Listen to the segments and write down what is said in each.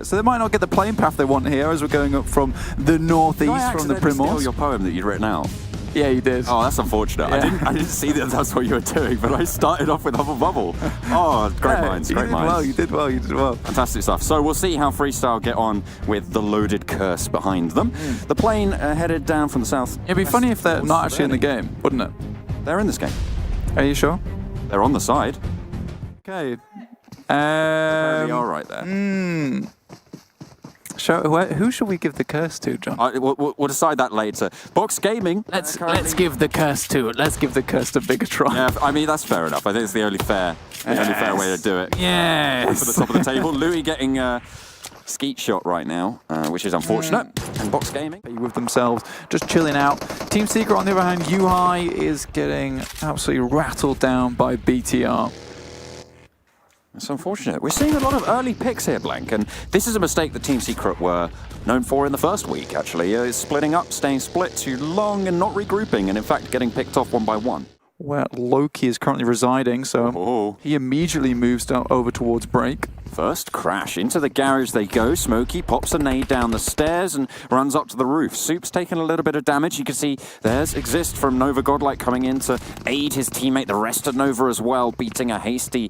So they might not get the playing path they want here as we're going up from the northeast, from the Primors. Steal your poem that you'd written out. Yeah, you did. Oh, that's unfortunate. Yeah. I didn't see that that's what you were doing, but I started off with Hubble Bubble. Oh, great minds, great minds. You did well. Fantastic stuff. So we'll see how Freestyle get on with the loaded curse behind them. The plane headed down from the south. It'd be funny if they're not actually in the game, wouldn't it? They're in this game. Are you sure? They're on the side. Okay. They are right there. Who should we give the curse to, John? We'll decide that later. Box Gaming. Let's give the curse to it. Let's give the curse to Bigetron. Yeah, I mean that's fair enough. I think it's the only fair way to do it. Yes. For the top of the table, Louis getting skeet shot right now, which is unfortunate. And Box Gaming with themselves, just chilling out. Team Secret, on the other hand, UI is getting absolutely rattled down by BTR. It's unfortunate. We're seeing a lot of early picks here, Blank, and this is a mistake that Team Secret were known for in the first week, actually. Is splitting up, staying split too long and not regrouping, and in fact getting picked off one by one. Where Loki is currently residing, so he immediately moves over towards break. First crash. Into the garage they go. Smokey pops a nade down the stairs and runs up to the roof. Soup's taking a little bit of damage. You can see there's Exist from Nova Godlike coming in to aid his teammate. The rest of Nova as well, beating a hasty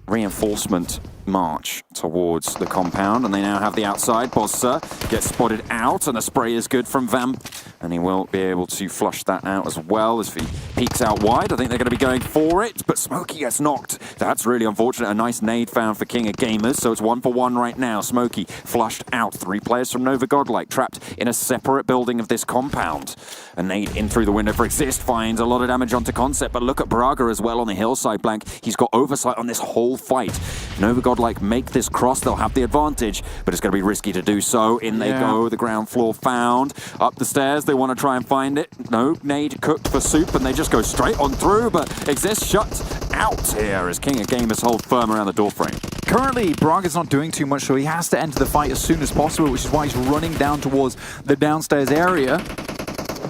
reinforcement march towards the compound, and they now have the outside. Bossa gets spotted out, and the spray is good from Vamp, and he will be able to flush that out as well as he peeks out wide. I think they're going to be going for it, but Smokey gets knocked. That's really unfortunate. A nice nade found for King of Gamers, so it's 1-for-1 right now. Smokey flushed out. 3 players from Nova Godlike trapped in a separate building of this compound. A nade in through the window for Exist finds a lot of damage onto Concept, but look at Braga as well on the hillside, Blank. He's got oversight on this whole fight. Nova Godlike make this cross, they'll have the advantage, but it's going to be risky to do so. In they go, the ground floor found. Up the stairs, they want to try and find it. No, nade cooked for Soup, and they just go straight on through, but Exist shut out here as King of Gamers hold firm around the doorframe. Currently, Braga's not doing too much, so he has to enter the fight as soon as possible, which is why he's running down towards the downstairs area.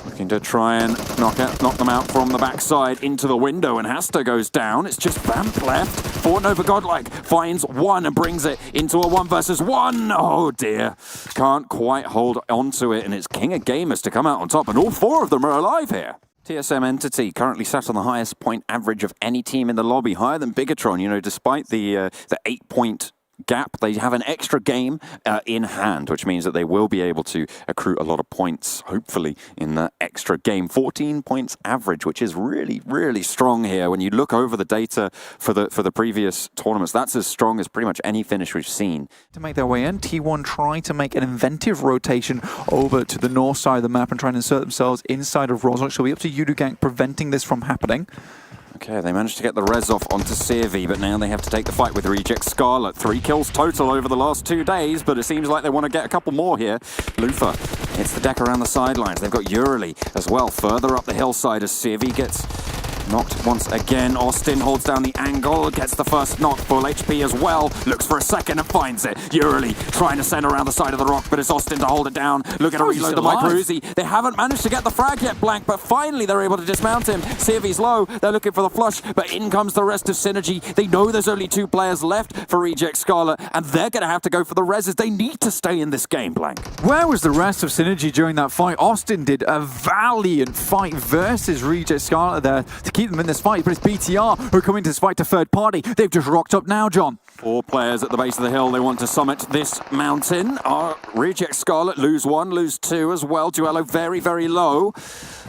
Looking to try and knock them out from the backside into the window, and Hasta goes down. It's just Vamp left for Nova Godlike. Finds one and brings it into a 1 versus 1. Oh dear. Can't quite hold onto it, and it's King of Gamers to come out on top, and all 4 of them are alive here. TSM-Entity currently sat on the highest point average of any team in the lobby, higher than Bigetron. You know, despite the 8-point gap, they have an extra game in hand, which means that they will be able to accrue a lot of points, hopefully, in the extra game. 14 points average, which is really, really strong here. When you look over the data for the previous tournaments, that's as strong as pretty much any finish we've seen. To make their way in, T1 trying to make an inventive rotation over to the north side of the map and try and insert themselves inside of Rozok. So it'll be up to Yoodo Gank preventing this from happening. Okay, they managed to get the res off onto Seervi, but now they have to take the fight with Reject Scarlet. 3 kills total over the last 2 days, but it seems like they want to get a couple more here. Lufa hits the deck around the sidelines. They've got Urali as well, further up the hillside as Seervi gets knocked once again. Austin holds down the angle, gets the first knock, full HP as well. Looks for a second and finds it. Urali trying to send around the side of the rock, but it's Austin to hold it down. Looking to reload the Micro Uzi. They haven't managed to get the frag yet, Blank, but finally they're able to dismount him. Seervi's low. They're looking for the flush, but in comes the rest of Synerge. They know there's only 2 players left for Reject Scarlet, and they're going to have to go for the reses. They need to stay in this game, Blank. Where was the rest of Synerge during that fight? Austin did a valiant fight versus Reject Scarlet there to keep them in this fight, but it's BTR who are coming to this fight to third party. They've just rocked up now, John. 4 players at the base of the hill. They want to summit this mountain. Reject Scarlet lose 1, lose 2 as well. Duello very, very low.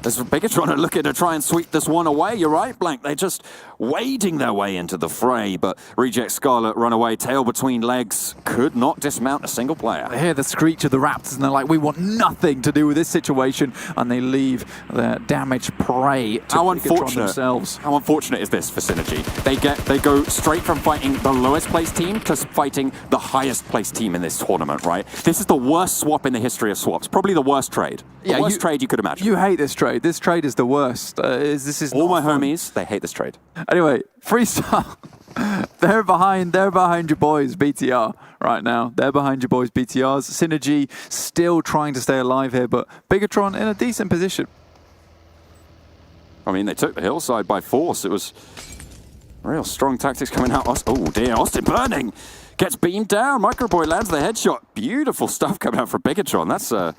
As Bigetron are looking to try and sweep this one away. You're right, Blank. They're just wading their way into the fray, but Reject Scarlet run away, tail between legs, could not dismount a single player. They hear the screech of the Raptors and they're like, we want nothing to do with this situation, and they leave their damaged prey to Bigetron themselves. How unfortunate is this for Synergy? They go straight from fighting the lowest placed team to fighting the highest placed team in this tournament, right? This is the worst swap in the history of swaps. Probably the worst trade. The worst trade you could imagine. You hate this trade. This trade is the worst. This is all my homies, they hate this trade. Anyway, Freestyle. They're behind your boys, BTR, right now. They're behind your boys, BTRs. Synergy still trying to stay alive here, but Bigetron in a decent position. I mean, they took the hillside by force. It was real strong tactics coming out. Oh dear, Austin burning. gets beamed down. Microboy lands the headshot. Beautiful stuff coming out from Bigetron. That's a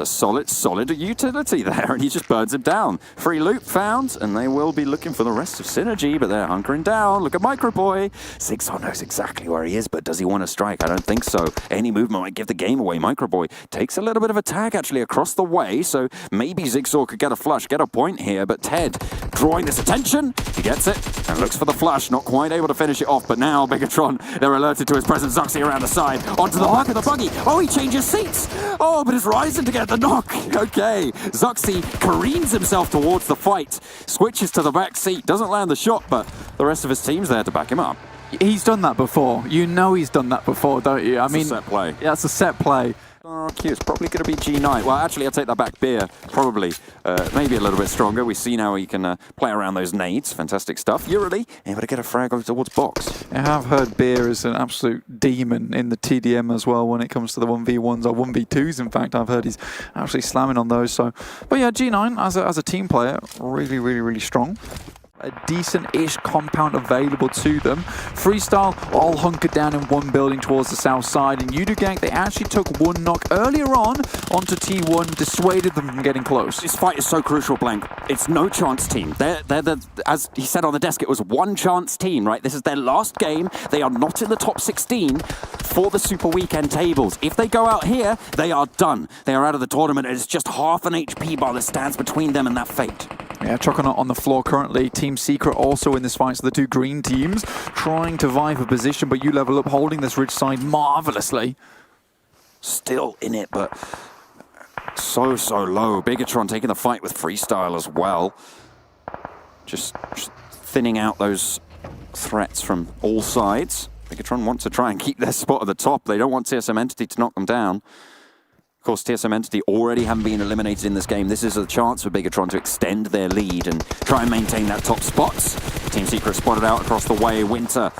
solid utility there, and he just burns him down. Free loop found, and they will be looking for the rest of Synerge, but they're hunkering down. Look at Microboy. Zigzor knows exactly where he is, but does he want to strike? I don't think so. Any movement might give the game away. Microboy takes a little bit of a tag, actually, across the way, so maybe Zigzor could get a flush, get a point here, but Ted drawing this attention. He gets it, and looks for the flush. Not quite able to finish it off, but now Bigetron, they're alerted to his presence. Zuxi around the side, onto the back of the buggy. Oh, he changes seats. Oh, but it's Ryzen to get the knock. Okay, Zuxi careens himself towards the fight, switches to the back seat, doesn't land the shot, but the rest of his team's there to back him up. He's done that before. You know he's done that before, don't you? I mean, a set play. Yeah, that's a set play. RRQ, it's probably going to be G9. Well, actually, I'll take that back. Beer, probably. Maybe a little bit stronger. We see now he can play around those nades. Fantastic stuff. Urally able to get a frag over towards box. I have heard Beer is an absolute demon in the TDM as well when it comes to the 1v1s or 1v2s. In fact, I've heard he's actually slamming on those. So, but yeah, G9 as a team player, really strong. A decent-ish compound available to them. Freestyle all hunkered down in one building towards the south side. And Yoodo Gank, they actually took one knock earlier on onto T1, dissuaded them from getting close. This fight is so crucial, Blank. It's no chance team. They're as he said on the desk, it was one chance team, right? This is their last game. They are not in the top 16 for the Super Weekend tables. If they go out here, they are done. They are out of the tournament. It's just half an HP bar that stands between them and that fate. Yeah, Choconaut on the floor currently. Team Secret also in this fight, so the two green teams trying to vie for position, but levelUp holding this ridge side marvelously. Still in it, but so low. Bigetron taking the fight with Freestyle as well. Just thinning out those threats from all sides. Bigetron want to try and keep their spot at the top. They don't want TSM-Entity to knock them down. Of course, TSM-Entity already haven't been eliminated in this game. This is a chance for Bigetron to extend their lead and try and maintain that top spots. Team Secret spotted out across the way. Winter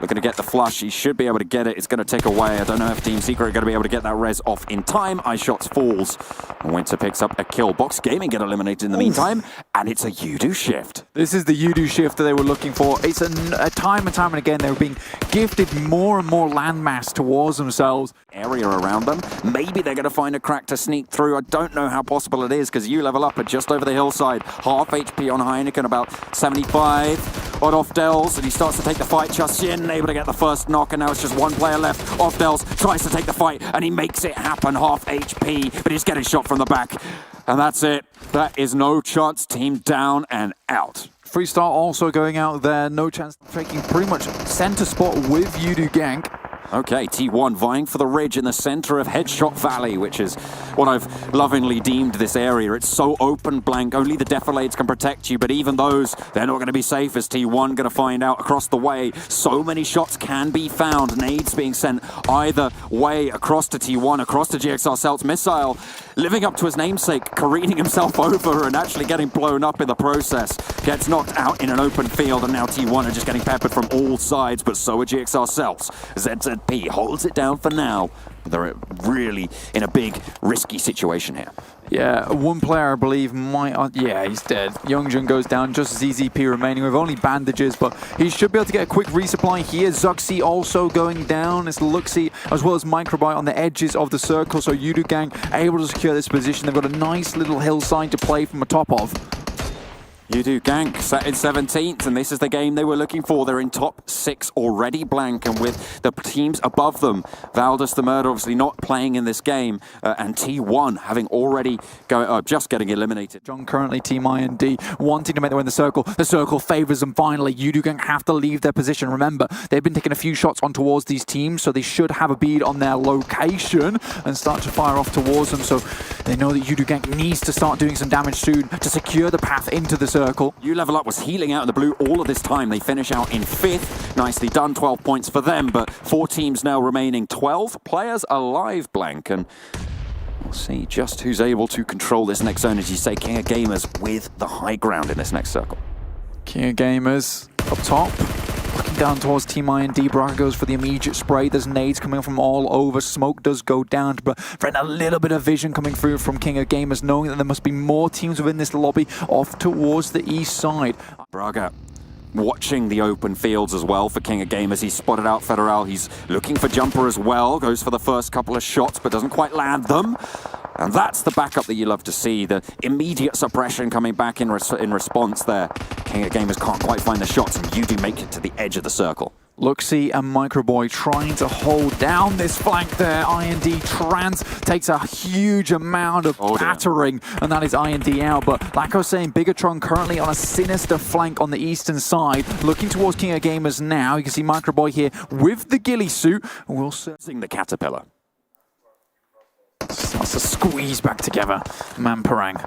looking to get the flush. He should be able to get it. It's going to take away. I don't know if Team Secret are going to be able to get that res off in time. iShots falls. And Winter picks up a kill. Box Gaming get eliminated in the meantime. And it's a Yoodo shift. This is the Yoodo shift that they were looking for. It's a time and time and again they were being gifted more and more landmass towards themselves. Area around them. Maybe they're going to find a crack to sneak through. I don't know how possible it is because levelUp are just over the hillside. Half HP on Heineken, about 75. On Offdels, and he starts to take the fight. Chashin able to get the first knock, and now it's just one player left. Offdels tries to take the fight, and he makes it happen. Half HP, but he's getting shot from the back. And that's it. That is no chance. Team down and out. Freestyle also going out there. No chance, taking pretty much center spot with Yoodo Gank. Okay, T1 vying for the ridge in the center of Headshot Valley, which is what I've lovingly deemed this area. It's so open, Blank. Only the Defilades can protect you, but even those, they're not going to be safe as T1 going to find out across the way. So many shots can be found. Nades being sent either way across to T1, across to GXR Celtz. Missile living up to his namesake, careening himself over and actually getting blown up in the process. Gets knocked out in an open field, and now T1 are just getting peppered from all sides, but so are GXR Celtz. ZZP holds it down for now. They're really in a big, risky situation here. Yeah, one player, I believe, might... yeah, he's dead. Youngjun goes down, just ZZP remaining with only bandages, but he should be able to get a quick resupply here. Zuxi also going down. It's Luxi as well as Microbyte on the edges of the circle, so Yoodo Gang able to secure this position. They've got a nice little hillside to play from the top of. Yoodo Gank sat in 17th, and this is the game they were looking for. They're in top 6 already, Blank, and with the teams above them, Valdus the Murder obviously not playing in this game, and T1 having already just getting eliminated. John currently Team IND wanting to make their way in the circle. The circle favors them finally. Yoodo Gang have to leave their position. Remember, they've been taking a few shots on towards these teams, so they should have a bead on their location and start to fire off towards them. So they know that Yoodo Gang needs to start doing some damage soon to secure the path into the circle. levelUp was healing out in the blue all of this time. They finish out in 5th. Nicely done, 12 points for them, but 4 teams now remaining. 12 players alive, Blank, and we'll see just who's able to control this next zone, as you say, King of Gamers with the high ground in this next circle. King of Gamers up top. Looking down towards Team IND, Braga goes for the immediate spray. There's nades coming from all over. Smoke does go down, but a little bit of vision coming through from King of Gamers, knowing that there must be more teams within this lobby off towards the east side. Braga watching the open fields as well for King of Gamers. He's spotted out Federal. He's looking for Jumper as well. Goes for the first couple of shots, but doesn't quite land them. And that's the backup that you love to see. The immediate suppression coming back in response there. King of Gamers can't quite find the shots, and Yoodo make it to the edge of the circle. Luxy and Microboy trying to hold down this flank there. IND Trans takes a huge amount of battering, and that is IND out. But like I was saying, Bigetron currently on a sinister flank on the eastern side, looking towards King of Gamers now. You can see Microboy here with the ghillie suit. We'll sing the Caterpillar. Starts to squeeze back together. Mamparang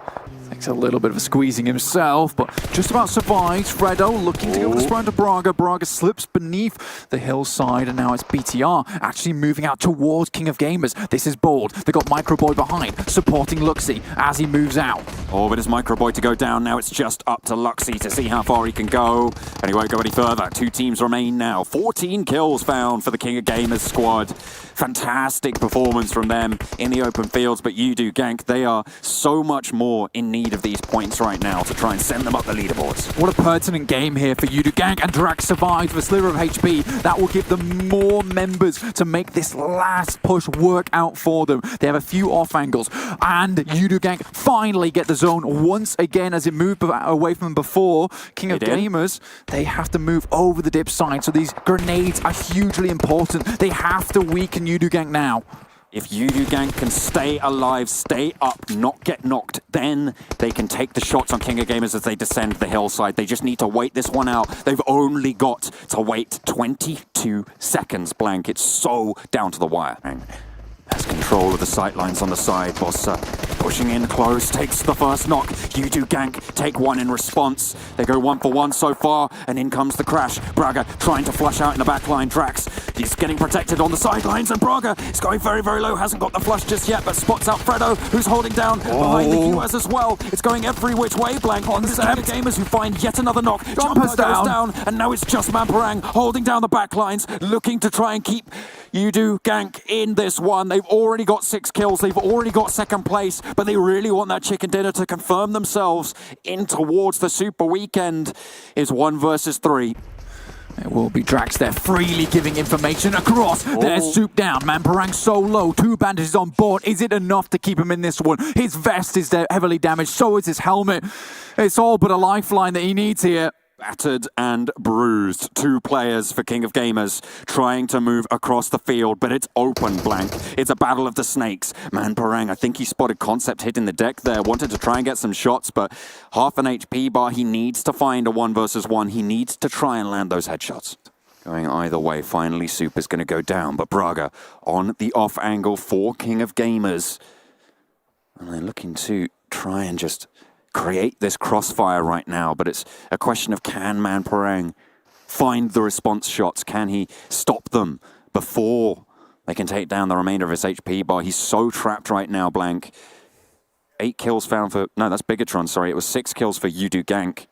takes a little bit of a squeezing himself, but just about survives. Fredo looking to go for the spray into Braga. Braga slips beneath the hillside, and now it's BTR actually moving out towards King of Gamers. This is bold. They got Microboy behind, supporting Luxy as he moves out. Oh, but it's Microboy to go down. Now it's just up to Luxy to see how far he can go, and he won't go any further. 2 teams remain now. 14 kills found for the King of Gamers squad. Fantastic performance from them in the open fields, but Yoodo, Gank, they are so much more in need of these points right now to try and send them up the leaderboards. What a pertinent game here for Yoodo, Gank, and Drax survives with a sliver of HP. That will give them more members to make this last push work out for them. They have a few off angles, and Yoodo, Gank finally get the zone once again as it moved away from them before. King of Gamers, they have to move over the dip side, so these grenades are hugely important. They have to weaken Yoodo, Gank now. If Yoodo Gank can stay alive, stay up, not get knocked, then they can take the shots on King of Gamers as they descend the hillside. They just need to wait this one out. They've only got to wait 22 seconds, Blank. It's so down to the wire. Has control of the sightlines on the side. Bossa pushing in close, takes the first knock. Yoodo Gank take one in response. They go 1 for 1 so far, and in comes the crash. Braga trying to flush out in the back line. Drax, he's getting protected on the sidelines, and Braga is going very, very low. Hasn't got the flush just yet, but spots out Fredo, who's holding down behind the QS as well. It's going every which way, Blank. On the Gamers who find yet another knock. Jumper goes down, and now it's just Mamparang holding down the back lines, looking to try and keep Yoodo Gank in this one. They've already got 6 kills. They've already got second place, but they really want that chicken dinner to confirm themselves in towards the Super Weekend. Is 1 versus 3. It will be Drax there, freely giving information across. There's Soup down. Mamparang so low. 2 bandages on board. Is it enough to keep him in this one? His vest is heavily damaged. So is his helmet. It's all but a lifeline that he needs here. Battered and bruised. 2 players for King of Gamers trying to move across the field, but it's open, Blank. It's a battle of the snakes. Mamparang, I think he spotted Concept hitting the deck there. Wanted to try and get some shots, but half an HP bar. He needs to find a 1 versus 1. He needs to try and land those headshots. Going either way. Finally, Soup is going to go down, but Braga on the off angle for King of Gamers. And they're looking to try and just create this crossfire right now, but it's a question of can Mamparang find the response shots? Can he stop them before they can take down the remainder of his HP bar? He's so trapped right now, Blank. 8 kills found for... No, that's Bigetron, sorry. It was 6 kills for Yoodo Gank.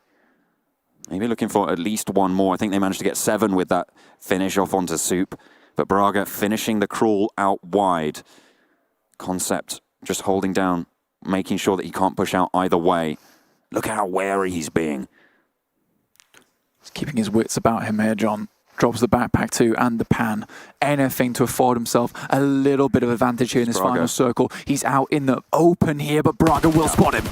Maybe looking for at least 1 more. I think they managed to get 7 with that finish off onto Soup. But Braga finishing the crawl out wide. Concept just holding down, making sure that he can't push out either way. Look how wary he's being. He's keeping his wits about him here, John. Drops the backpack too, and the pan. Anything to afford himself a little bit of advantage here in this final circle. He's out in the open here, but Braga will spot him.